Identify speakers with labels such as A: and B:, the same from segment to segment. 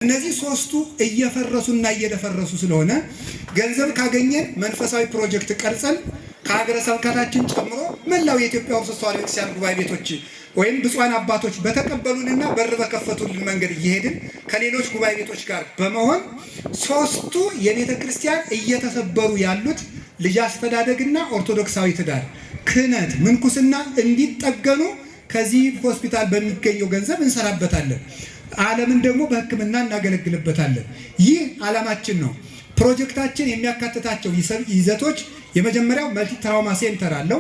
A: እነዚህ ሶስቱ እየፈረሱና እየደፈረሱ ስለሆነ ገንዘብ ካገኘን መንፈሳዊ ፕሮጀክት ቀርጸን ከሀገረ ስብከታችን ጨምሮ መላው የኢትዮጵያ ኦርቶዶክስ ተዋሕዶ ቤተክርስቲያን ጉባኤ ቤቶች ወይም ብፁዓን አባቶች በተቀበሉንና በር በከፈቱልን መንገድ እየሄድን ከሌሎች ጉባኤ ቤቶች ጋር በመሆን ሶስቱ የቤተ ክርስቲያን እየተሰበሩ ያሉት ልጅ አስተዳደግና ኦርቶዶክሳዊ ትዳር፣ ክህነት፣ ምንኩስና እንዲጠገኑ ከዚህ ሆስፒታል በሚገኘው ገንዘብ እንሰራበታለን። ዓለምን ደግሞ በሕክምና እናገለግልበታለን። ይህ ዓላማችን ነው። ፕሮጀክታችን የሚያካትታቸው ይዘቶች የመጀመሪያው መልቲ ትራውማ ሴንተር አለው።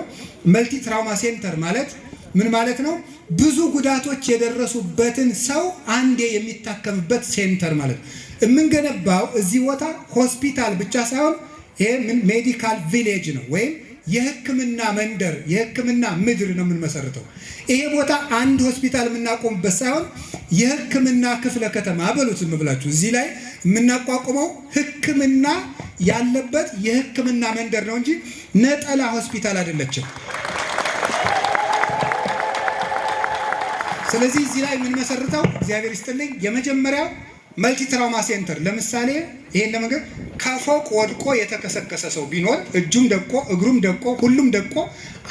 A: መልቲ ትራውማ ሴንተር ማለት ምን ማለት ነው? ብዙ ጉዳቶች የደረሱበትን ሰው አንዴ የሚታከምበት ሴንተር ማለት ነው። የምንገነባው እዚህ ቦታ ሆስፒታል ብቻ ሳይሆን ይሄ ሜዲካል ቪሌጅ ነው ወይም የሕክምና መንደር የሕክምና ምድር ነው የምንመሰርተው። ይሄ ቦታ አንድ ሆስፒታል የምናቆምበት ሳይሆን የሕክምና ክፍለ ከተማ በሉት ዝም ብላችሁ እዚህ ላይ የምናቋቁመው ሕክምና ያለበት የሕክምና መንደር ነው እንጂ ነጠላ ሆስፒታል አይደለችም። ስለዚህ እዚህ ላይ የምንመሰርተው እግዚአብሔር ይስጥልኝ የመጀመሪያው መልቲ ትራውማ ሴንተር። ለምሳሌ ይሄን ለመገር ከፎቅ ወድቆ የተከሰከሰ ሰው ቢኖር እጁም ደቆ እግሩም ደቆ ሁሉም ደቆ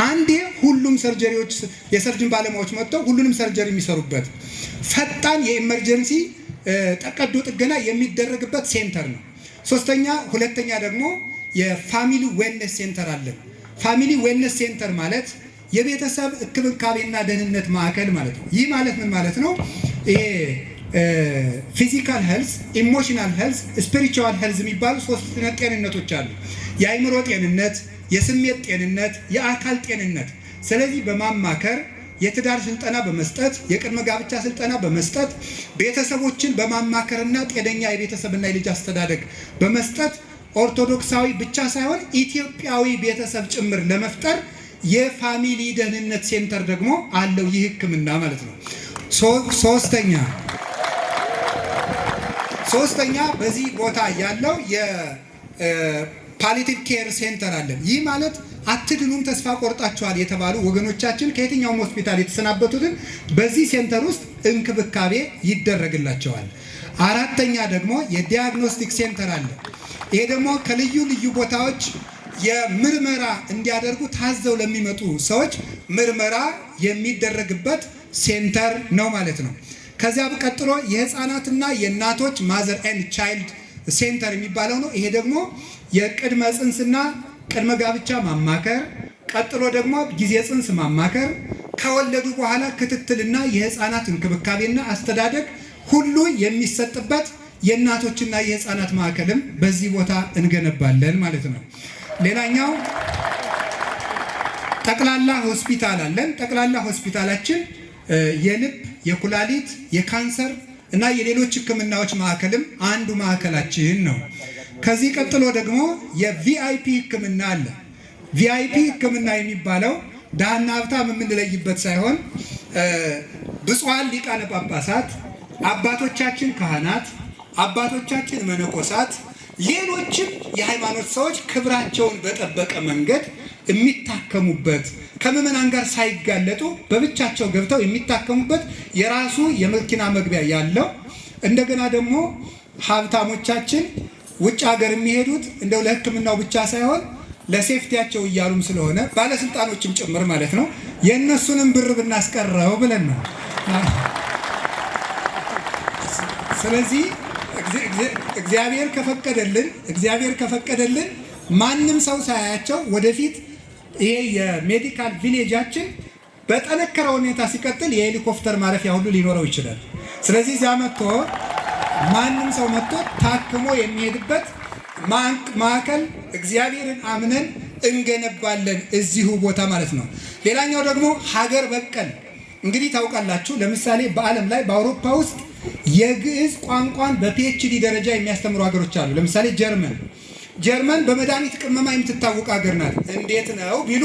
A: አንዴ ሁሉም ሰርጀሪዎች የሰርጅን ባለሙያዎች መጥተው ሁሉንም ሰርጀሪ የሚሰሩበት ፈጣን የኢመርጀንሲ ቀዶ ጥገና የሚደረግበት ሴንተር ነው። ሁለተኛ ደግሞ የፋሚሊ ዌልነስ ሴንተር አለ። ፋሚሊ ዌልነስ ሴንተር ማለት የቤተሰብ እንክብካቤና ደህንነት ማዕከል ማለት ነው። ይህ ማለት ምን ማለት ነው? ይሄ ፊዚካል ሄልዝ፣ ኢሞሽናል ሄልዝ፣ ስፒሪቹዋል ሄልዝ የሚባሉ ሶስት ጤንነቶች አሉ። የአእምሮ ጤንነት፣ የስሜት ጤንነት፣ የአካል ጤንነት። ስለዚህ በማማከር የትዳር ስልጠና በመስጠት የቅድመ ጋብቻ ስልጠና በመስጠት ቤተሰቦችን በማማከርና ጤነኛ የቤተሰብና የልጅ አስተዳደግ በመስጠት ኦርቶዶክሳዊ ብቻ ሳይሆን ኢትዮጵያዊ ቤተሰብ ጭምር ለመፍጠር የፋሚሊ ደህንነት ሴንተር ደግሞ አለው። ይህ ሕክምና ማለት ነው። ሶስተኛ በዚህ ቦታ ያለው የፓሊቲቭ ኬር ሴንተር አለን። ይህ ማለት አትድኑም ተስፋ ቆርጣችኋል የተባሉ ወገኖቻችን ከየትኛውም ሆስፒታል የተሰናበቱትን በዚህ ሴንተር ውስጥ እንክብካቤ ይደረግላቸዋል። አራተኛ ደግሞ የዲያግኖስቲክ ሴንተር አለ። ይሄ ደግሞ ከልዩ ልዩ ቦታዎች የምርመራ እንዲያደርጉ ታዘው ለሚመጡ ሰዎች ምርመራ የሚደረግበት ሴንተር ነው ማለት ነው። ከዚያ ቀጥሎ የህፃናትና የእናቶች ማዘር ኤንድ ቻይልድ ሴንተር የሚባለው ነው። ይሄ ደግሞ የቅድመ ጽንስና ቅድመ ጋብቻ ማማከር፣ ቀጥሎ ደግሞ ጊዜ ጽንስ ማማከር፣ ከወለዱ በኋላ ክትትልና የህፃናት እንክብካቤና አስተዳደግ ሁሉ የሚሰጥበት የእናቶችና የህፃናት ማዕከልም በዚህ ቦታ እንገነባለን ማለት ነው። ሌላኛው ጠቅላላ ሆስፒታል አለን። ጠቅላላ ሆስፒታላችን የልብ፣ የኩላሊት፣ የካንሰር እና የሌሎች ህክምናዎች ማዕከልም አንዱ ማዕከላችን ነው። ከዚህ ቀጥሎ ደግሞ የቪአይፒ ህክምና አለ። ቪአይፒ ህክምና የሚባለው ድሃና ሀብታም የምንለይበት ሳይሆን ብፁዓን ሊቃነ ጳጳሳት፣ አባቶቻችን ካህናት፣ አባቶቻችን መነኮሳት፣ ሌሎችም የሃይማኖት ሰዎች ክብራቸውን በጠበቀ መንገድ የሚታከሙበት ከምዕመናን ጋር ሳይጋለጡ በብቻቸው ገብተው የሚታከሙበት የራሱ የመኪና መግቢያ ያለው፣ እንደገና ደግሞ ሀብታሞቻችን ውጭ ሀገር የሚሄዱት እንደው ለሕክምናው ብቻ ሳይሆን ለሴፍቲያቸው እያሉም ስለሆነ ባለስልጣኖችም ጭምር ማለት ነው የእነሱንም ብር ብናስቀረው ብለን ነው። ስለዚህ እግዚአብሔር ከፈቀደልን ማንም ሰው ሳያቸው ወደፊት ይሄ የሜዲካል ቪሌጃችን በጠነከረ ሁኔታ ሲቀጥል የሄሊኮፕተር ማረፊያ ሁሉ ሊኖረው ይችላል። ስለዚህ እዚያ መጥቶ ማንም ሰው መጥቶ ታክሞ የሚሄድበት ማዕከል እግዚአብሔርን አምነን እንገነባለን እዚሁ ቦታ ማለት ነው። ሌላኛው ደግሞ ሀገር በቀል እንግዲህ ታውቃላችሁ፣ ለምሳሌ በዓለም ላይ በአውሮፓ ውስጥ የግዕዝ ቋንቋን በፒኤችዲ ደረጃ የሚያስተምሩ ሀገሮች አሉ። ለምሳሌ ጀርመን በመድኃኒት ቅመማ የምትታወቅ ሀገር ናት። እንዴት ነው ቢሉ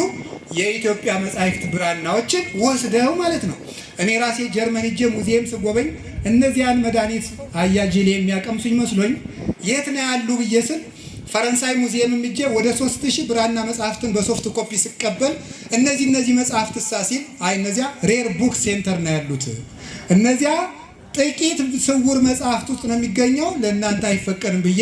A: የኢትዮጵያ መጻሕፍት ብራናዎችን ወስደው ማለት ነው። እኔ ራሴ ጀርመን ሄጄ ሙዚየም ስጎበኝ እነዚያን መድኃኒት አያጅሌ የሚያቀምሱኝ መስሎኝ የት ነው ያሉ ብዬ ስል ፈረንሳይ ሙዚየም ሄጄ ወደ 3000 ብራና መጽሐፍትን በሶፍት ኮፒ ስቀበል እነዚህ መጽሐፍት ሲል እነዚያ ሬር ቡክ ሴንተር ነው ያሉት። እነዚያ ጥቂት ስውር መጽሐፍት ውስጥ ነው የሚገኘው። ለእናንተ አይፈቀድም ብዬ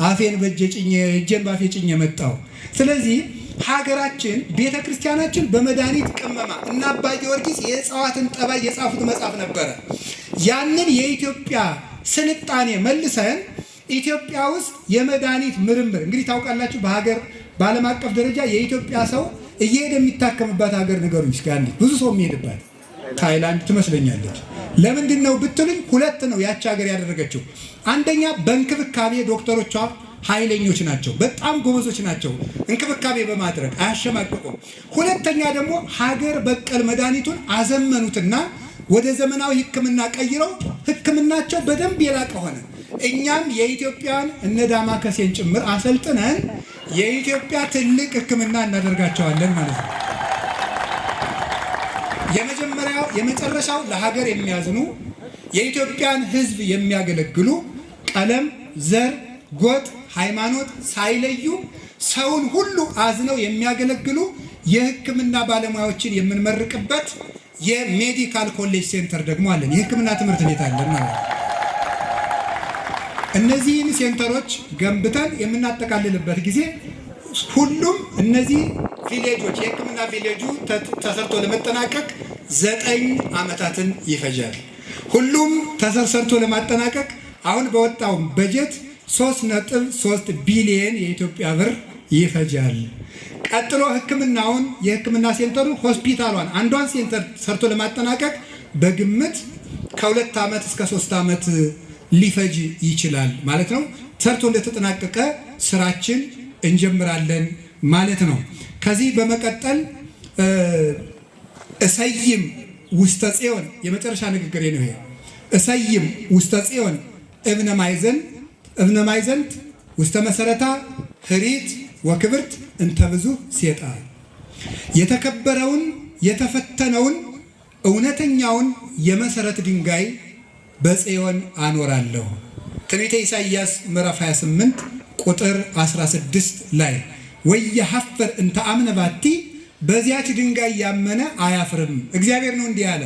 A: አፌን በእጄ ጭኜ እጄን ባፌ ጭኜ መጣሁ። ስለዚህ ሀገራችን ቤተ ክርስቲያናችን በመድኃኒት ቅመማ እና አባ ጊዮርጊስ የእጽዋትን ጠባይ የጻፉት መጽሐፍ ነበረ። ያንን የኢትዮጵያ ስልጣኔ መልሰን ኢትዮጵያ ውስጥ የመድኃኒት ምርምር እንግዲህ ታውቃላችሁ፣ በዓለም አቀፍ ደረጃ የኢትዮጵያ ሰው እየሄደ የሚታከምባት ሀገር ንገሩኝ እስኪ አንዲት። ብዙ ሰው የሚሄድባት ታይላንድ ትመስለኛለች። ለምንድን ነው ብትሉኝ፣ ሁለት ነው ያቺ ሀገር ያደረገችው። አንደኛ በእንክብካቤ ዶክተሮቿ ኃይለኞች ናቸው፣ በጣም ጎበዞች ናቸው። እንክብካቤ በማድረግ አያሸማቅቁም። ሁለተኛ ደግሞ ሀገር በቀል መድኃኒቱን አዘመኑትና ወደ ዘመናዊ ሕክምና ቀይረው ሕክምናቸው በደንብ የላቀ ሆነ። እኛም የኢትዮጵያን እነ ዳማከሴን ጭምር አሰልጥነን የኢትዮጵያ ትልቅ ሕክምና እናደርጋቸዋለን ማለት ነው። የመጀመሪያው የመጨረሻው ለሀገር የሚያዝኑ የኢትዮጵያን ሕዝብ የሚያገለግሉ ቀለም፣ ዘር፣ ጎጥ፣ ሃይማኖት ሳይለዩ ሰውን ሁሉ አዝነው የሚያገለግሉ የሕክምና ባለሙያዎችን የምንመርቅበት የሜዲካል ኮሌጅ ሴንተር ደግሞ አለን። የሕክምና ትምህርት ቤት አለን ማለት ነው። እነዚህን ሴንተሮች ገንብተን የምናጠቃልልበት ጊዜ ሁሉም እነዚህ ቪሌጆች የሕክምና ቪሌጁ ተሰርቶ ለመጠናቀቅ 9 ዓመታትን ይፈጃል። ሁሉም ተሰርቶ ለማጠናቀቅ አሁን በወጣው በጀት 3.3 ቢሊዮን የኢትዮጵያ ብር ይፈጃል። ቀጥሎ ሕክምናውን የሕክምና ሴንተሩ ሆስፒታሏን አንዷን ሴንተር ሰርቶ ለማጠናቀቅ በግምት ከ2 ዓመት እስከ 3 ዓመት ሊፈጅ ይችላል ማለት ነው። ሰርቶ እንደተጠናቀቀ ስራችን እንጀምራለን ማለት ነው። ከዚህ በመቀጠል እሰይም ውስተ ጽዮን የመጨረሻ ንግግር ነው። ይሄ እሰይም ውስተ ጽዮን እብነ ማይዘንት ውስተ መሰረታ ህሪት ወክብርት እንተ ብዙ ሴጣ የተከበረውን የተፈተነውን እውነተኛውን የመሰረት ድንጋይ በጽዮን አኖራለሁ። ትንቢተ ኢሳይያስ ምዕራፍ 28 ቁጥር 16 ላይ ወየሐፍር እንተ አምነ ባቲ በዚያች ድንጋይ ያመነ አያፍርም። እግዚአብሔር ነው እንዲህ ያለ፣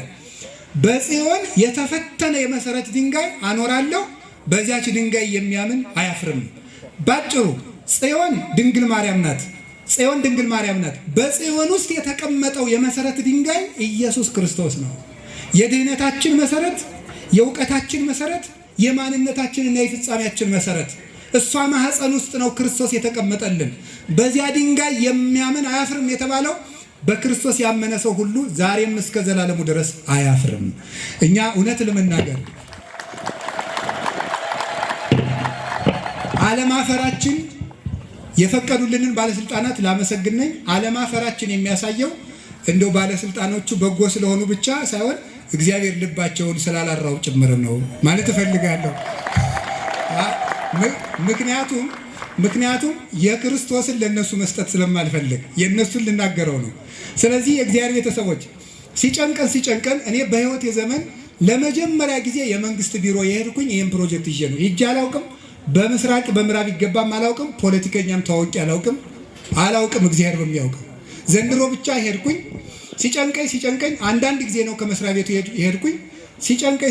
A: በጽዮን የተፈተነ የመሰረት ድንጋይ አኖራለሁ፣ በዚያች ድንጋይ የሚያምን አያፍርም። ባጭሩ ጽዮን ድንግል ማርያም ናት። ጽዮን ድንግል ማርያም ናት። በጽዮን ውስጥ የተቀመጠው የመሰረት ድንጋይ ኢየሱስ ክርስቶስ ነው። የድህነታችን መሰረት፣ የእውቀታችን መሰረት፣ የማንነታችንና የፍጻሜያችን መሰረት እሷ ማህፀን ውስጥ ነው ክርስቶስ የተቀመጠልን። በዚያ ድንጋይ የሚያምን አያፍርም የተባለው በክርስቶስ ያመነ ሰው ሁሉ ዛሬም እስከ ዘላለሙ ድረስ አያፍርም። እኛ እውነት ለመናገር አለማፈራችን የፈቀዱልንን ባለስልጣናት ላመሰግነኝ። አለማፈራችን የሚያሳየው እንደው ባለስልጣኖቹ በጎ ስለሆኑ ብቻ ሳይሆን እግዚአብሔር ልባቸውን ስላላራው ጭምርም ነው ማለት እፈልጋለሁ። ምክንያቱም የክርስቶስን ለነሱ መስጠት ስለማልፈልግ የነሱን ልናገረው ነው። ስለዚህ የእግዚአብሔር ቤተሰቦች ሲጨንቀን እኔ በህይወት የዘመን ለመጀመሪያ ጊዜ የመንግስት ቢሮ የሄድኩኝ ይህን ፕሮጀክት ይዤ ነው። ይዤ አላውቅም። በምስራቅ በምዕራብ ይገባም አላውቅም። ፖለቲከኛም ታወቂ አላውቅም። እግዚአብሔር በሚያውቀው ዘንድሮ ብቻ ሄድኩኝ። ሲጨንቀኝ አንዳንድ ጊዜ ነው ከመስሪያ ቤቱ ሄድኩኝ።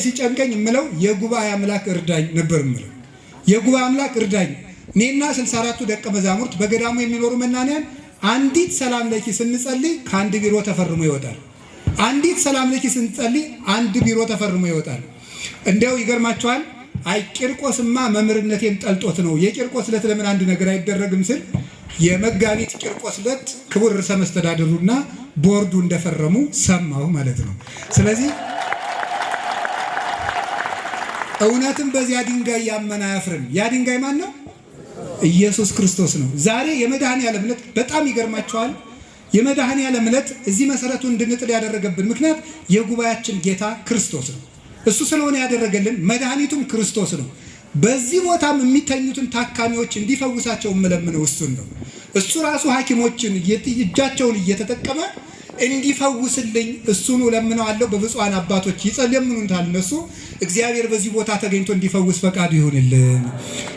A: ሲጨንቀኝ የምለው የጉባኤ አምላክ እርዳኝ ነበር የምለው። የጉባኤ አምላክ እርዳኝ። እኔና 64ቱ ደቀ መዛሙርት በገዳሙ የሚኖሩ መናንያን አንዲት ሰላም ለኪ ስንጸልይ ከአንድ ቢሮ ተፈርሞ ይወጣል። አንዲት ሰላም ለኪ ስንጸልይ አንድ ቢሮ ተፈርሞ ይወጣል። እንዲያው ይገርማቸዋል። አይ ቂርቆስማ መምህርነቴን ጠልጦት ነው። የቂርቆስ ዕለት ለምን አንድ ነገር አይደረግም ስል የመጋቢት ቂርቆስ ዕለት ክቡር ርዕሰ መስተዳድሩና ቦርዱ እንደፈረሙ ሰማሁ ማለት ነው። ስለዚህ እውነትም በዚያ ድንጋይ ያመነ አያፍርም። ያ ድንጋይ ማን ነው? ኢየሱስ ክርስቶስ ነው። ዛሬ የመድኃኔዓለም ዕለት በጣም ይገርማቸዋል። የመድኃኔዓለም ዕለት እዚህ መሰረቱን እንድንጥል ያደረገብን ምክንያት የጉባኤያችን ጌታ ክርስቶስ ነው። እሱ ስለሆነ ያደረገልን መድኃኒቱም ክርስቶስ ነው። በዚህ ቦታም የሚተኙትን ታካሚዎች እንዲፈውሳቸው የምለምነው እሱን ነው። እሱ ራሱ ሐኪሞችን እጃቸውን እየተጠቀመ እንዲፈውስልኝ እሱን እለምነዋለሁ። በብፁዓን አባቶች ይጸልዩልናል። እነሱ እግዚአብሔር በዚህ ቦታ ተገኝቶ እንዲፈውስ ፈቃዱ ይሁንልን።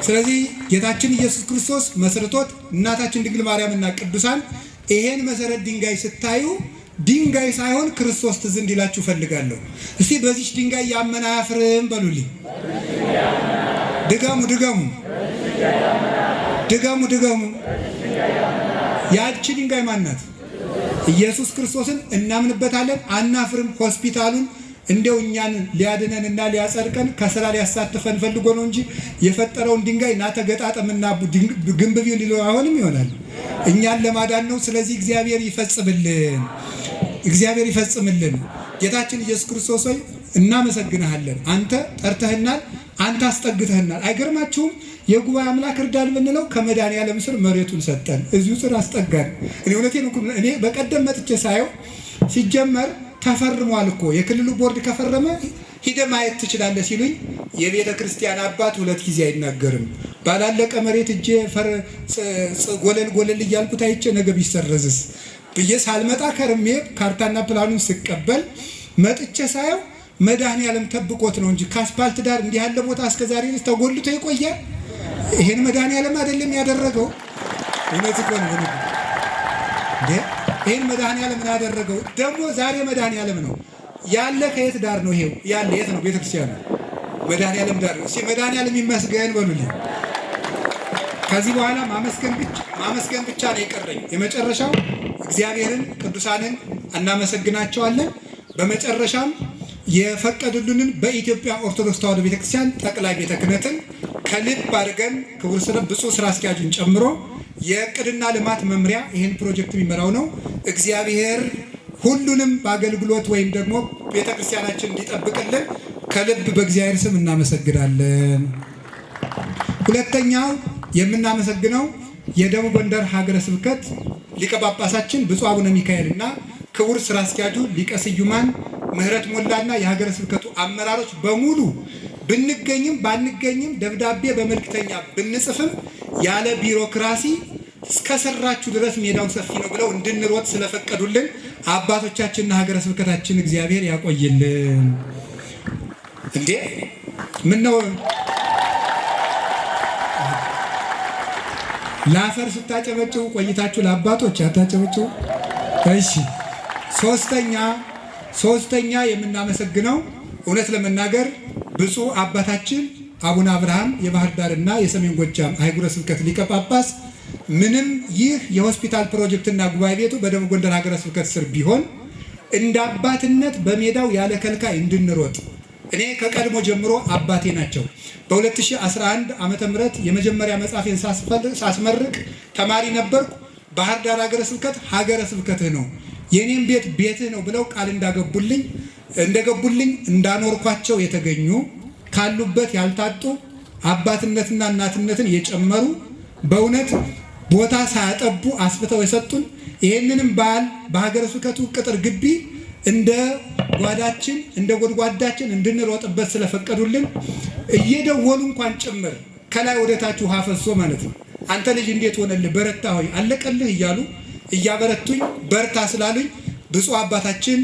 A: ስለዚህ ጌታችን ኢየሱስ ክርስቶስ መስርቶት እናታችን ድንግል ማርያምና ቅዱሳን ይሄን መሰረት ድንጋይ ስታዩ ድንጋይ ሳይሆን ክርስቶስ ትዝ እንዲላችሁ ፈልጋለሁ። እስቲ በዚህ ድንጋይ ያመነ አያፍርም በሉልኝ። ድገሙ ድገሙ ድገሙ ድገሙ። ያቺ ድንጋይ ማናት? ኢየሱስ ክርስቶስን እናምንበታለን፣ አናፍርም። ሆስፒታሉን እንደው እኛን ሊያድነንና ሊያጸድቀን ከስራ ሊያሳትፈን ፈልጎ ነው እንጂ የፈጠረውን ድንጋይ ና ተገጣጠምና ግንብ ቢሆን ሊለው አይሆንም ይሆናል። እኛን ለማዳን ነው። ስለዚህ እግዚአብሔር ይፈጽምልን፣ እግዚአብሔር ይፈጽምልን። ጌታችን ኢየሱስ ክርስቶስ ሆይ እናመሰግንሃለን። አንተ ጠርተህናል፣ አንተ አስጠግተህናል። አይገርማችሁም? የጉባኤ አምላክ እርዳን ብንለው ከመድኃኒዓለም ስር መሬቱን ሰጠን፣ እዚሁ ስር አስጠጋን። እኔ እውነቴን ነው። እኔ በቀደም መጥቼ ሳየው ሲጀመር ተፈርሟል እኮ የክልሉ ቦርድ ከፈረመ ሂደ ማየት ትችላለህ ሲሉኝ የቤተ ክርስቲያን አባት ሁለት ጊዜ አይናገርም። ባላለቀ መሬት እጄ ጎለል ጎለል እያልኩት አይቼ ነገ ቢሰረዝስ ብዬ ሳልመጣ ከርሜ ካርታና ፕላኑን ስቀበል መጥቼ ሳየው መድኃኒዓለም ጠብቆት ነው እንጂ ከአስፓልት ዳር እንዲህ ያለ ቦታ እስከዛሬ ድረስ ተጎልቶ ይቆያል። ይሄን መድኃኒዓለም አይደለም ያደረገው? እውነት እኮ ነው። ይሄን መድኃኒዓለም ነው ያደረገው። ደግሞ ዛሬ መድኃኒዓለም ነው ያለ። ከየት ዳር ነው ይሄው ያለ? የት ነው? ቤተክርስቲያን ነው። መድኃኒዓለም ዳር ነው። እስኪ መድኃኒዓለም ይመስገን በሉልኝ። ከዚህ በኋላ ማመስገን ብቻ ነው የቀረኝ። የመጨረሻው እግዚአብሔርን ቅዱሳንን እናመሰግናቸዋለን። በመጨረሻም የፈቀዱልንን በኢትዮጵያ ኦርቶዶክስ ተዋሕዶ ቤተክርስቲያን ጠቅላይ ቤተ ክህነትን ከልብ አድርገን ክቡር ብፁዕ ስራ አስኪያጁን ጨምሮ የእቅድና ልማት መምሪያ ይህን ፕሮጀክት የሚመራው ነው። እግዚአብሔር ሁሉንም በአገልግሎት ወይም ደግሞ ቤተክርስቲያናችን እንዲጠብቅልን ከልብ በእግዚአብሔር ስም እናመሰግናለን። ሁለተኛው የምናመሰግነው የደቡብ ጎንደር ሀገረ ስብከት ሊቀ ጳጳሳችን ብፁዕ አቡነ ሚካኤል እና ክቡር ስራ አስኪያጁ ሊቀ ስዩማን ምህረት ሞላና የሀገረ ስብከቱ አመራሮች በሙሉ ብንገኝም ባንገኝም ደብዳቤ በመልክተኛ ብንጽፍም ያለ ቢሮክራሲ እስከሰራችሁ ድረስ ሜዳው ሰፊ ነው ብለው እንድንሮጥ ስለፈቀዱልን አባቶቻችንና ሀገረ ስብከታችን እግዚአብሔር ያቆይልን። እንዴ ምን ነው ለአፈር ስታጨበጭቡ ቆይታችሁ ለአባቶች አታጨበጭቡ? እሺ። ሶስተኛ የምናመሰግነው እውነት ለመናገር ብፁዕ አባታችን አቡነ አብርሃም የባህር ዳርና የሰሜን ጎጃም አህጉረ ስብከት ሊቀ ጳጳስ ምንም ይህ የሆስፒታል ፕሮጀክትና ጉባኤ ቤቱ በደቡብ ጎንደር ሀገረ ስብከት ስር ቢሆን እንደ አባትነት በሜዳው ያለ ከልካይ እንድንሮጥ እኔ ከቀድሞ ጀምሮ አባቴ ናቸው። በ2011 ዓመተ ምህረት የመጀመሪያ መጽሐፌን ሳስመርቅ ተማሪ ነበርኩ። ባህር ዳር ሀገረ ስብከትህ ነው የኔም ቤት ቤትህ ነው ብለው ቃል እንደገቡልኝ እንዳኖርኳቸው የተገኙ ካሉበት ያልታጡ አባትነትና እናትነትን የጨመሩ በእውነት ቦታ ሳያጠቡ አስፍተው የሰጡን ይሄንንም በዓል በሀገረ ስብከቱ ቅጥር ግቢ እንደ ጓዳችን እንደ ጎድጓዳችን እንድንሮጥበት ስለፈቀዱልን እየደወሉ እንኳን ጭምር ከላይ ወደ ታች ውሃ ፈሶ ማለት ነው አንተ ልጅ እንዴት ሆነልህ በረታ ሆይ አለቀልህ እያሉ እያበረቱኝ በርታ ስላሉኝ ብፁዕ አባታችን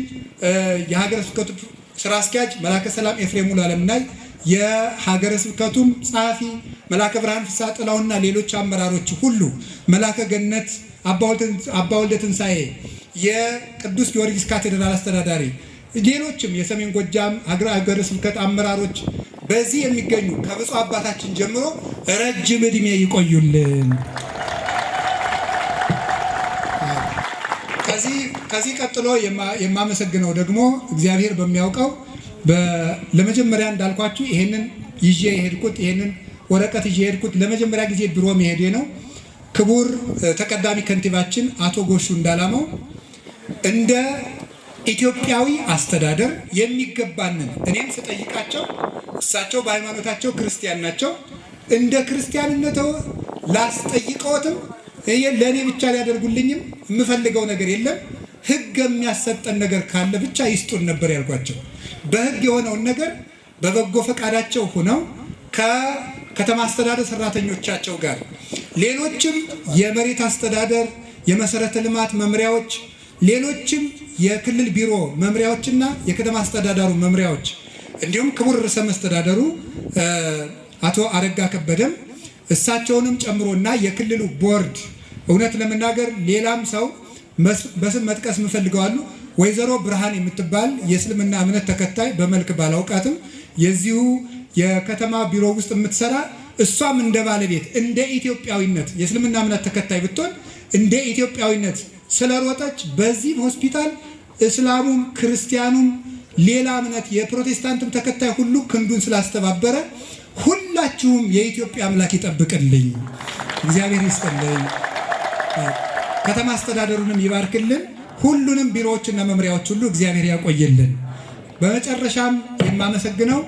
A: የሀገረ ስብከቱ ስራ አስኪያጅ መላከ ሰላም ኤፍሬም ሙሉዓለምና የሀገረ ስብከቱም ጸሐፊ መላከ ብርሃን ፍስሐ ጥላውና ሌሎች አመራሮች ሁሉ መላከ ገነት አባ ወልደ ትንሣኤ የቅዱስ ጊዮርጊስ ካቴድራል አስተዳዳሪ ሌሎችም የሰሜን ጎጃም ሀገረ ስብከት አመራሮች በዚህ የሚገኙ ከብፁዕ አባታችን ጀምሮ ረጅም ዕድሜ ይቆዩልን። ከዚህ ቀጥሎ የማመሰግነው ደግሞ እግዚአብሔር በሚያውቀው ለመጀመሪያ እንዳልኳችሁ ይሄንን ወረቀት ይዤ የሄድኩት ለመጀመሪያ ጊዜ ቢሮ መሄዴ ነው። ክቡር ተቀዳሚ ከንቲባችን አቶ ጎሹ እንዳላማው እንደ ኢትዮጵያዊ አስተዳደር የሚገባንን እኔም ስጠይቃቸው እሳቸው በሃይማኖታቸው ክርስቲያን ናቸው። እንደ ክርስቲያንነተው ላስጠይቀዎትም ለእኔ ብቻ ሊያደርጉልኝም የምፈልገው ነገር የለም። ሕግ የሚያሰጠን ነገር ካለ ብቻ ይስጡን ነበር ያልኳቸው። በሕግ የሆነውን ነገር በበጎ ፈቃዳቸው ሆነው ከከተማ አስተዳደር ሰራተኞቻቸው ጋር ሌሎችም የመሬት አስተዳደር የመሰረተ ልማት መምሪያዎች ሌሎችም የክልል ቢሮ መምሪያዎችና የከተማ አስተዳደሩ መምሪያዎች እንዲሁም ክቡር ርዕሰ መስተዳደሩ አቶ አረጋ ከበደም እሳቸውንም ጨምሮና የክልሉ ቦርድ እውነት ለመናገር ሌላም ሰው በስም መጥቀስ ምፈልገዋሉ ወይዘሮ ብርሃን የምትባል የእስልምና እምነት ተከታይ በመልክ ባላውቃትም የዚሁ የከተማ ቢሮ ውስጥ የምትሰራ እሷም እንደ ባለቤት እንደ ኢትዮጵያዊነት የእስልምና እምነት ተከታይ ብትሆን እንደ ኢትዮጵያዊነት ስለሮጠች በዚህ ሆስፒታል እስላሙም ክርስቲያኑም ሌላ እምነት የፕሮቴስታንትም ተከታይ ሁሉ ክንዱን ስላስተባበረ ሁላችሁም የኢትዮጵያ አምላክ ይጠብቅልኝ፣ እግዚአብሔር ይስጥልኝ፣ ከተማ አስተዳደሩንም ይባርክልን፣ ሁሉንም ቢሮዎችና መምሪያዎች ሁሉ እግዚአብሔር ያቆይልን። በመጨረሻም የማመሰግነው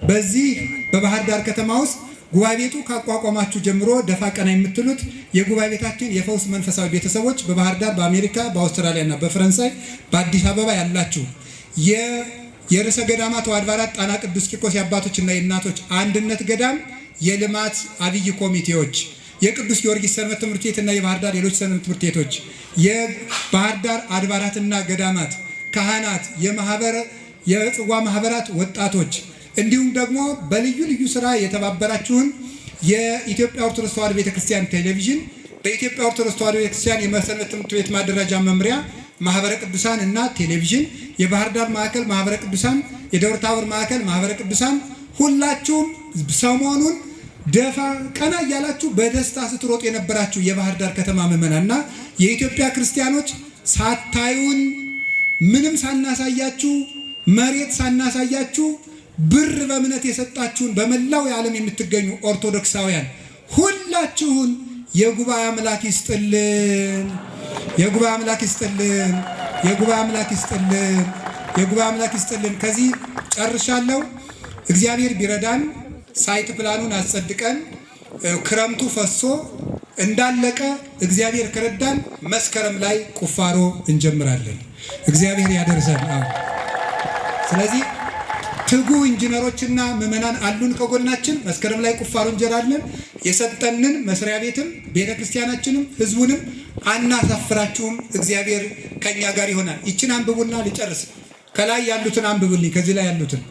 A: በዚህ በባህር ዳር ከተማ ውስጥ ጉባኤ ቤቱ ካቋቋማችሁ ጀምሮ ደፋ ቀና የምትሉት የጉባኤ ቤታችን የፈውስ መንፈሳዊ ቤተሰቦች በባህር ዳር፣ በአሜሪካ፣ በአውስትራሊያ እና በፈረንሳይ በአዲስ አበባ ያላችሁ የርዕሰ ገዳማት ወአድባራት ጣና ቅዱስ ቂርቆስ የአባቶችና የእናቶች አንድነት ገዳም የልማት አብይ ኮሚቴዎች፣ የቅዱስ ጊዮርጊስ ሰንበት ትምህርት ቤትና የባህር ዳር ሌሎች ሰንበት ትምህርት ቤቶች፣ የባህር ዳር አድባራትና ገዳማት ካህናት፣ የጽዋ ማህበራት ወጣቶች፣ እንዲሁም ደግሞ በልዩ ልዩ ስራ የተባበራችሁን የኢትዮጵያ ኦርቶዶክስ ተዋሕዶ ቤተክርስቲያን ቴሌቪዥን፣ በኢትዮጵያ ኦርቶዶክስ ተዋሕዶ ቤተክርስቲያን የሰንበት ትምህርት ቤት ማደራጃ መምሪያ ማህበረ ቅዱሳን እና ቴሌቪዥን፣ የባህር ዳር ማዕከል ማህበረ ቅዱሳን፣ የደብረ ታቦር ማዕከል ማህበረ ቅዱሳን፣ ሁላችሁም ሰሞኑን ደፋ ቀና እያላችሁ በደስታ ስትሮጡ የነበራችሁ የባህር ዳር ከተማ ምዕመናንና የኢትዮጵያ ክርስቲያኖች ሳታዩን ምንም ሳናሳያችሁ መሬት ሳናሳያችሁ ብር በእምነት የሰጣችሁን በመላው የዓለም የምትገኙ ኦርቶዶክሳውያን ሁላችሁን የጉባኤ አምላክ ይስጥልን፣ የጉባኤ አምላክ ይስጥልን፣ የጉባኤ አምላክ ይስጥልን፣ የጉባኤ አምላክ ይስጥልን። ከዚህ ጨርሻለሁ። እግዚአብሔር ቢረዳን ሳይት ፕላኑን አጸድቀን ክረምቱ ፈሶ እንዳለቀ እግዚአብሔር ከረዳን መስከረም ላይ ቁፋሮ እንጀምራለን። እግዚአብሔር ያደርሰን። ስለዚህ ትጉ ኢንጂነሮችና ምዕመናን አሉን ከጎናችን። መስከረም ላይ ቁፋሮ እንጀራለን። የሰጠንን መስሪያ ቤትም ቤተክርስቲያናችንም ህዝቡንም አናሳፍራችሁም። እግዚአብሔር ከኛ ጋር ይሆናል። ይችን አንብቡና ሊጨርስ። ከላይ ያሉትን አንብቡልኝ። ከዚህ ላይ ያሉትን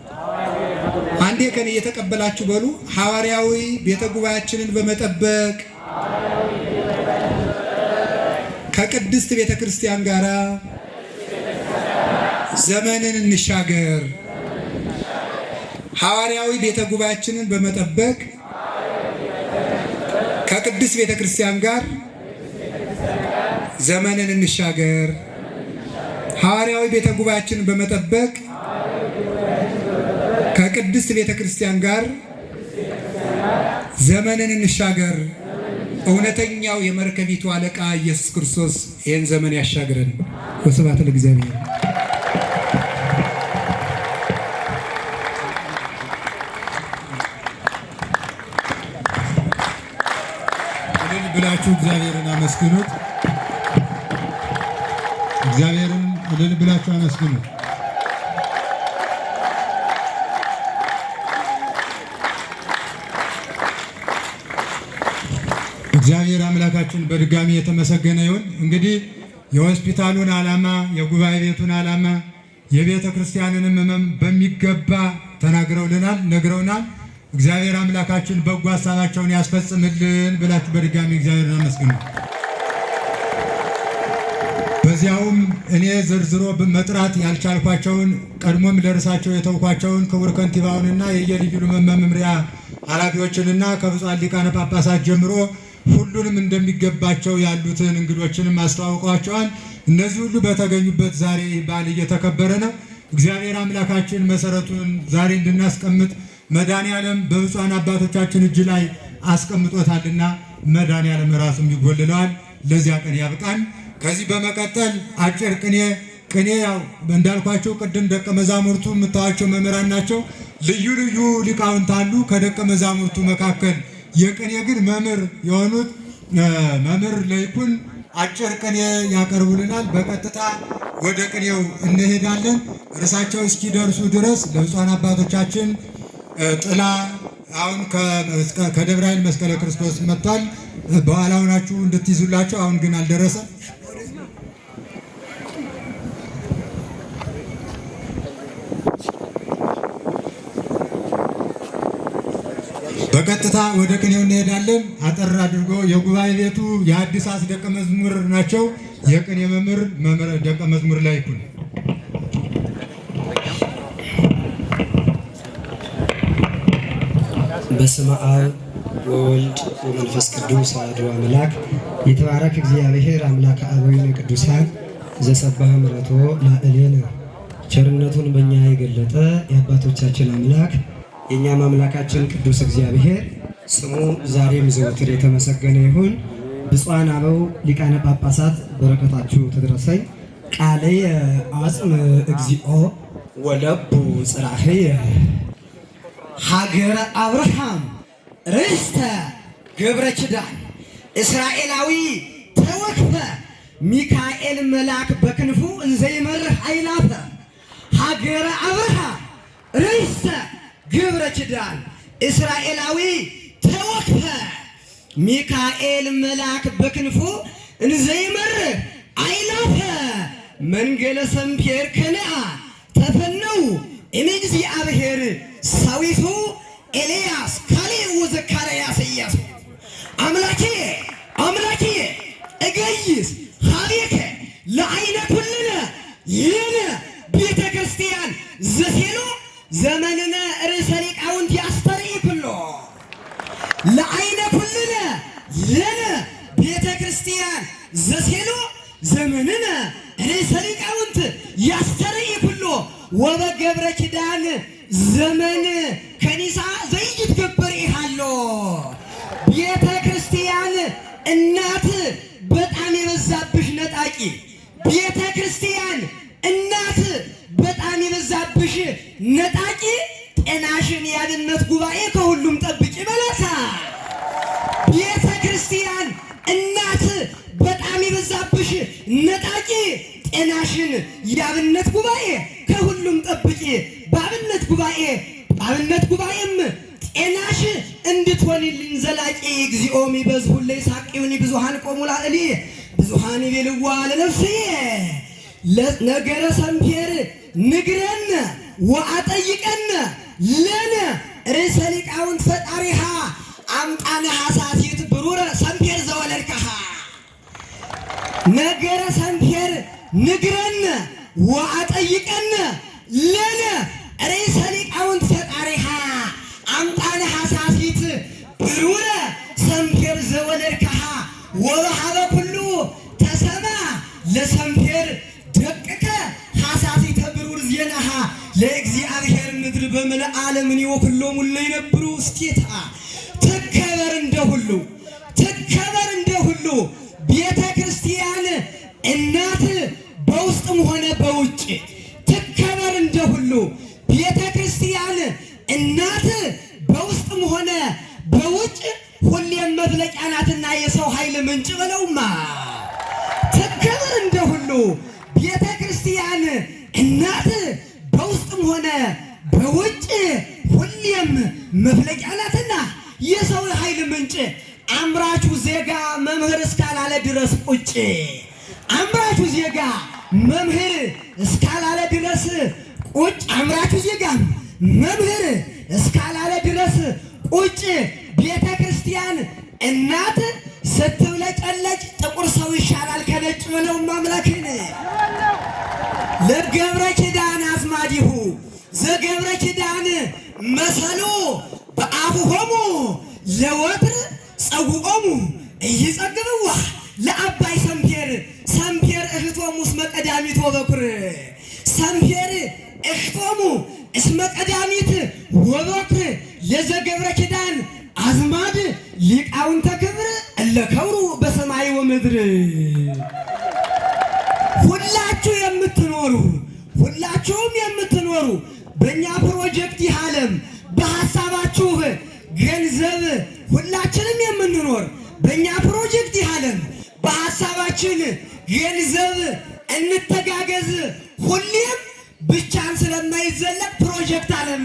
A: አንዴ ከኔ እየተቀበላችሁ በሉ። ሐዋርያዊ ቤተ ጉባኤያችንን በመጠበቅ ከቅድስት ቤተ ክርስቲያን ጋር ዘመንን እንሻገር። ሐዋርያዊ ቤተ ጉባኤያችንን በመጠበቅ ከቅድስት ቤተ ክርስቲያን ጋር ዘመንን እንሻገር። ሐዋርያዊ ቤተ ጉባኤያችንን በመጠበቅ ከቅድስት ቤተ ክርስቲያን ጋር ዘመንን እንሻገር። እውነተኛው የመርከቢቱ አለቃ ኢየሱስ ክርስቶስ ይህን ዘመን ያሻግረን። ወስብሐት ለእግዚአብሔር።
B: ብላችሁ እግዚአብሔርን አመስግኑት። እግዚአብሔርን እልል ብላችሁ አመስግኑት። እግዚአብሔር አምላካችን በድጋሚ የተመሰገነ ይሁን። እንግዲህ የሆስፒታሉን ዓላማ፣ የጉባኤ ቤቱን ዓላማ፣ የቤተ ክርስቲያንንም ሕመም በሚገባ ተናግረውልናል፣ ነግረውናል። እግዚአብሔር አምላካችን በጎ ሀሳባቸውን ያስፈጽምልን ብላችሁ በድጋሚ እግዚአብሔርን አመስግኑ። በዚያውም እኔ ዝርዝሮ መጥራት ያልቻልኳቸውን ቀድሞም ለርሳቸው የተውኳቸውን ክቡር ከንቲባውንና የየልዩ መምሪያ ኃላፊዎችንና ከብፁዓን ሊቃነ ጳጳሳት ጀምሮ ሁሉንም እንደሚገባቸው ያሉትን እንግዶችንም አስተዋውቀዋቸዋል። እነዚህ ሁሉ በተገኙበት ዛሬ በዓል እየተከበረ ነው። እግዚአብሔር አምላካችን መሰረቱን ዛሬ እንድናስቀምጥ መድኃኔዓለም በብፁዓን አባቶቻችን እጅ ላይ አስቀምጦታልና መድኃኔዓለም ራሱም ይጎልለዋል። ለዚያ ቀን ያብቃን። ከዚህ በመቀጠል አጭር ቅኔ ያው እንዳልኳቸው ቅድም ደቀ መዛሙርቱ የምታዋቸው መምህራን ናቸው። ልዩ ልዩ ሊቃውንት አሉ ከደቀ መዛሙርቱ መካከል። የቅኔ ግን መምህር የሆኑት መምህር ለይኩን አጭር ቅኔ ያቀርቡልናል። በቀጥታ ወደ ቅኔው እንሄዳለን። እርሳቸው እስኪደርሱ ድረስ ለብፁዓን አባቶቻችን ጥላ አሁን ከደብረ ኃይል መስቀለ ክርስቶስ መጥቷል። በኋላ ሆናችሁ እንድትይዙላቸው። አሁን ግን አልደረሰም። በቀጥታ ወደ ቅኔው እንሄዳለን። አጠር አድርጎ የጉባኤ ቤቱ የአዲሳት ደቀ መዝሙር ናቸው። የቅኔ መምህር ደቀ መዝሙር ለይኩን
C: በስመ አብ ወወልድ ወመንፈስ ቅዱስ አሐዱ አምላክ። የተባረክ እግዚአብሔር አምላክ አበዊነ ቅዱሳን ዘሰብሐ ምሕረቶ ላዕሌነ። ቸርነቱን በእኛ የገለጠ የአባቶቻችን አምላክ የእኛም አምላካችን ቅዱስ እግዚአብሔር ስሙ ዛሬም ዘወትር የተመሰገነ ይሁን። ብፁዓን አበው ሊቃነ ጳጳሳት በረከታችሁ ትድረሰኝ። ቃልየ አጽም እግዚኦ ወለቡ ጽራህየ ሀገረ አብርሃም ርስተ ገብረ ኪዳን እስራኤላዊ ተወክፈ ሚካኤል መልአክ በክንፉ እንዘይመርህ አይላፈ ሀገረ አብርሃም ርስተ ገብረ ኪዳን እስራኤላዊ ተወክፈ ሚካኤል መልአክ በክንፉ እንዘይመርህ አይላፈ መንገለ ሰምፔር ከነአ ተፈነው እምእግዚአብሔር ሰዊቱ ኤልያስ ካሌብ ወዘካርያስ ኢያሱ አምላኬ አምላኬ እገይስ ሀቤከ ለዓይነ ኩልነ ይህን ቤተ ክርስቲያን ዘሴሎ ዘመንነ ርእሰ ሊቃውንት ያስተርኢ ኩሎ ለዓይነ ኩልነ ይህን ቤተ ክርስቲያን ዘሴሎ ዘመንነ ርእሰ ሊቃውንት ያስተርኢ ኩሎ ወበገብረ ኪዳን ዘመን ከኒሳ ዘይትገበር ይሃሎ ቤተ ክርስቲያን እናት በጣም የበዛብሽ ነጣቂ ቤተ ክርስቲያን እናት በጣም የበዛብሽ ነጣቂ ጤናሽን የአብነት ጉባኤ ከሁሉም ጠብቂ በለታ ቤተ ክርስቲያን እናት በጣም የበዛብሽ ነጣቂ ጤናሽን የአብነት ጉባኤ ከሁሉም ጠብቂ በአብነት ጉባኤም ጤናሽ እንድትሆንልኝ ዘላቂ እግዚኦም ይበዝሁ ለይሳቅዩኒ ብዙሃን ቆሙ ላዕሊ ብዙሃን ይቤልዋ ለነፍስዬ ነገረ ሰምፔር ንግረነ ወአጠይቀነ ለነ ርእሰ ሊቃውንት ፈጣሪሃ አምጣነ ሐሳሲት ብሩረ ሰምፔር ዘወለድከሃ ነገረ ሰምፔር ንግረነ ወአጠይቀነ ለነ ርእሰ ሊቃውንት ፈጣሪሃ አምጣነ ሐሳሲት ብሩረ ሰምፔር ዘወለድከሃ ወበሃበ ኩሉ ተሰማ ለሰምፔር ደቅቀ ሐሳሲተ ብሩር ዜናሃ ለእግዚአብሔር ምድር በመልአ ዓለምን ወኩሎሙ ለይነብሩ ውስቴታ ትከበር እንደሁሉ ቤተ ክርስቲያን እናት በውስጥም ሆነ በውጭ ትከበር እንደሁሉ ቤተ ክርስቲያን እናት በውስጥም ሆነ በውጭ ሁሌም መፍለቂያ ናትና የሰው ኃይል ምንጭ በለውማ ትከበር እንደሁሉ ቤተ ክርስቲያን እናት በውስጥም ሆነ በውጭ ሁሌም መፍለቂያ ናትና የሰው ኃይል ምንጭ አምራቹ ዜጋ መምህር እስካላለ ድረስ ቁጭ አምራቹ ዜጋ መምህር እስካላለ ድረስ ቁጭ አምራቹ ዜጋ መምህር እስካላለ ድረስ ቁጭ ቤተ ክርስቲያን እናት ስትብለጨለጭ ጥቁር ሰው ይሻላል ከነጭ ብለው ማምላክን ለገብረ ኪዳን አዝማዲሁ ዘገብረ ኪዳን መሰሉ በአፉሆሙ ለወትር ጸውዖሙ እይጸግብዋ ለአባይ ሰምፔር እህቶሙ እስመ ቀዳሚት ወበኩር ሰምፔር እህቶሙ እስመ ቀዳሚት ወበኩር ለዘገብረ ኪዳን አዝማድ ሊቃውንተ ክብር እለ ከብሩ በሰማይ ወምድር ሁላችሁም የምትኖሩ በእኛ ፕሮጀክት ይህ ዓለም በሐሳባችሁ ገንዘብ ሁላችንም የምንኖር በእኛ ፕሮጀክት ይህ ዓለም በሐሳባችን ገንዘብ እንተጋገዝ ሁሌም ብቻን ስለማይዘለቅ ፕሮጀክት ዓለም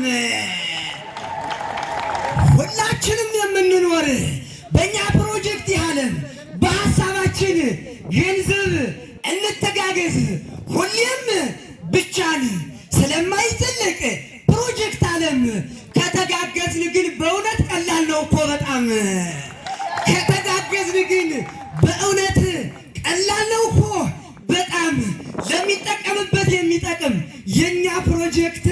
C: ሁላችንም የምንኖር በእኛ ፕሮጀክት ይህ ዓለም በሐሳባችን ገንዘብ እንተጋገዝ ሁሌም ብቻን ስለማይዘለቅ ፕሮጀክት ዓለም ከተጋገዝን ግን በእውነት ቀላል ነው እኮ በጣም ከተጋገዝን ግን በእውነት ቀላል ነው እኮ በጣም ለሚጠቀምበት የሚጠቅም የኛ ፕሮጀክት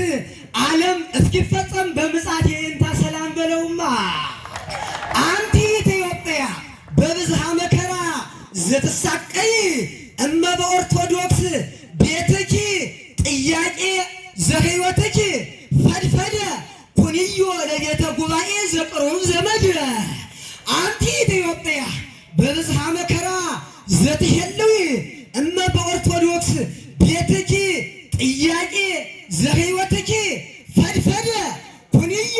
C: ዓለም እስኪፈጸም በምጽአት የእንታ ሰላም በለውማ አንቲ ኢትዮጵያ በብዝሃ መከራ ዘትሳቀይ እመ በኦርቶዶክስ ቤትኪ ጥያቄ ዘህይወትኪ ፈድፈደ ኩንዮ ለቤተ ጉባኤ ዘቅሩብ ዘመድ አንቲ ኢትዮጵያ በብዝሃ መከራ ዘትሄልዊ እመ በኦርቶዶክስ ቤትኪ ጥያቄ ዘህይወትኪ ፈድፈደ ኩንዮ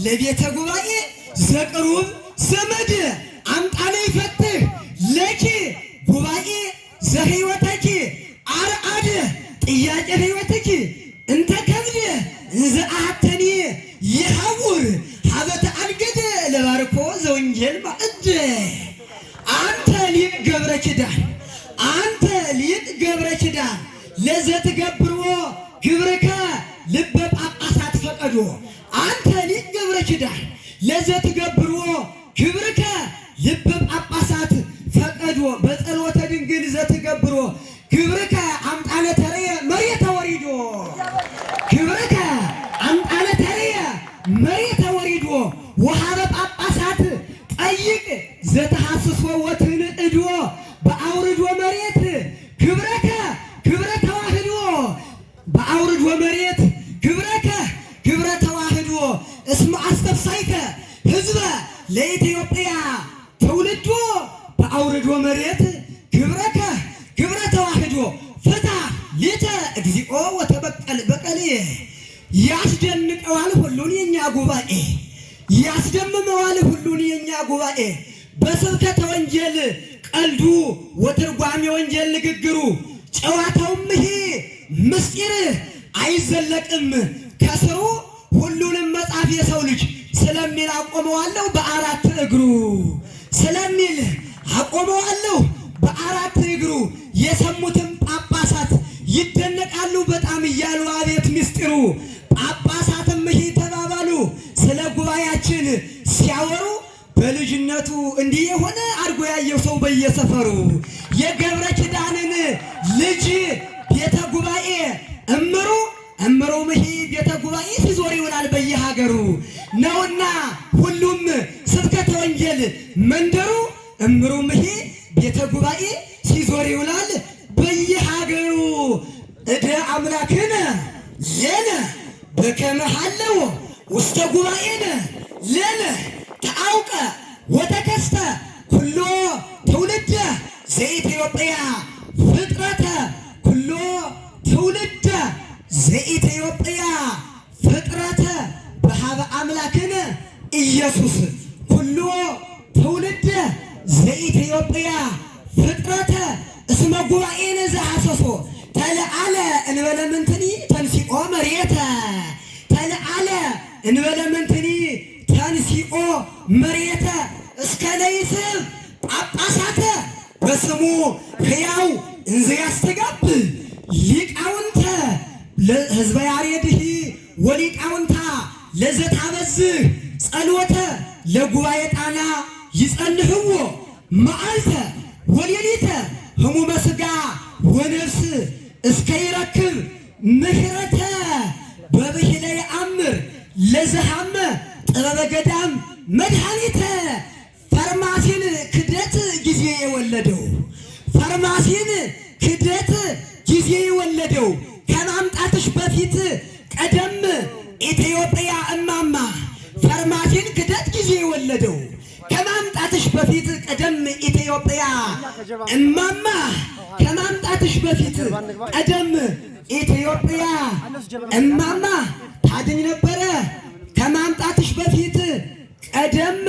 C: ለቤተ ጉባኤ ዘቅሩብ ዘመድ አምጣነ ይፈትህ ለኪ ጉባኤ ዘህይወትኪ አርአድ ጥያቄ ህይወትኪ እንተ ከብድ እንዘአተኒ ይሐውር ሀበተ አንገድ ለባርኮ ዘወንጌል ማዕድ አንተ ሊቅ ገብረ ኪዳን አንተ ሊቅ ገብረ ኪዳን ለዘትገብርዎ ግብርከ ልበ ጳጳሳት ፈቀዶ አንተ ሊቅ ገብረ ኪዳን ለዘትገብርዎ ግብርከ ልበ ጳጳሳት ፈቀዶ በጸሎተ ድንግል ዘትገብሮ ግብርከ አምጣነ ተርየ መሬተ ወሪዶ ግብርከ አምጣነ ተርየ መሬተ ወሪዶ ወሃበ ጳጳሳት ጠይቅ ዘተሐስሶ ወትንዕዶ በአውርዶ መሬት ግብረከ ግብረ ተዋህዶ በአውርዶ መሬት ግብረከ ግብረ ተዋህዶ እስመ አስተፍሳይከ ህዝበ ለኢትዮጵያ ትውልዶ በአውርዶ መሬት ግብረከ ግብረ ተዋህዶ ፍታ ሊተ እግዚኦ ወተበቀል በቀል ያስደንቀዋል ሁሉን የኛ ጉባኤ ያስደምመዋል ሁሉን የኛ ጉባኤ በስብከተ ወንጌል ቀልዱ ወትርጓሜ ወንጌል ንግግሩ ጨዋታውም ይሄ ምስጢር አይዘለቅም ከስሩ ሁሉንም መጽሐፍ የሰው ልጅ ስለሚል አቆመዋለሁ በአራት እግሩ ስለሚል አቆመዋለሁ በአራት እግሩ የሰሙትም ጳጳሳት ይደነቃሉ በጣም እያሉ አቤት ምስጢሩ ጳጳሳትም ይሄ ተባባሉ ስለ ጉባኤያችን ሲያወሩ በልጅነቱ እንዲህ የሆነ አድርጎ ያየው ሰው በየሰፈሩ የገብረ ኪዳንን ልጅ ቤተ ጉባኤ እምሩ ይሄ ቤተ ጉባኤ ሲዞር ይውላል በየሀገሩ ነውና ሁሉም ስብከተ ወንጌል መንደሩ እምሩ ይሄ ቤተ ጉባኤ ሲዞር ይውላል በየሀገሩ እደ አምላክነ ለነ በከመ ሀለው ውስተ ጉባኤነ ለነ ተአውቀ ወተከስተ ኩሎ ትውልደ ዘኢትዮጵያ ፍጥረተ ኩሎ ትውልደ ዘኢትዮጵያ ፍጥረተ በሀበ አምላክነ ኢየሱስ ኩሎ ትውልደ ዘኢትዮጵያ ፍጥረተ እስመ ጉባኤነ ዘሐሰሶ ተለአለ እንበለ ምንትኒ ተንሲኦ መሬተ ተለአለ እንበለ ምንትኒ ተንሲኦ መሬተ እስከ ለይስብ ጳጳሳተ በስሙ ሕያው እንዘ ያስተጋብ ሊቃውንተ ለሕዝበ ያሬድህ ወሊቃውንታ ለዘታበዝህ ጸሎተ ለጉባኤ ጣና ይጸልህዎ መዓልተ ወሌሊተ ህሙመ ሥጋ ወነፍስ እስከ ይረክብ ምህረተ በብሂለ የአምር ለዘሃመ ጥበበ ገዳም መድኃኒተ ፈርማሲን ክደት ጊዜ የወለደው ፈርማሲን ክደት ጊዜ የወለደው ከማምጣትሽ በፊት ቀደም ኢትዮጵያ እማማ ፈርማሲን ክደት ጊዜ የወለደው ከማምጣትሽ በፊት ቀደም ኢትዮጵያ እማማ ከማምጣትሽ በፊት ቀደም ኢትዮጵያ እማማ ታድኝ ነበረ ከማምጣትሽ በፊት ቀደም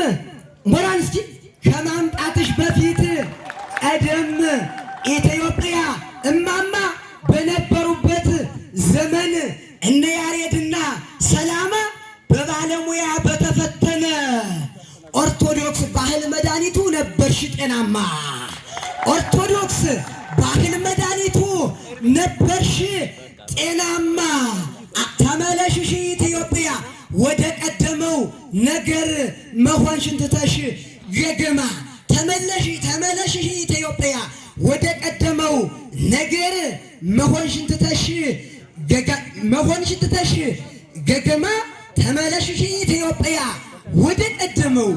C: ሞራን እስኪ ከማምጣትሽ በፊት ቀደም ኢትዮጵያ እማማ በነበሩበት ዘመን እነ ያሬድና ሰላማ በባለሙያ በተፈተነ ኦርቶዶክስ ባህል መድኃኒቱ ነበርሽ ጤናማ ኦርቶዶክስ ባህል መድኃኒቱ ነበርሽ ጤናማ ተመለሽሽ ኢትዮጵያ ወደ ቀደመው ነገር መሆንሽን ትተሽ ገገማ ተመለሽሽ ኢትዮጵያ ወደ ቀደመው ነገር መሆንሽን ትተሽ ገገማ ተመለሽሽ ኢትዮጵያ ወደ ቀደመው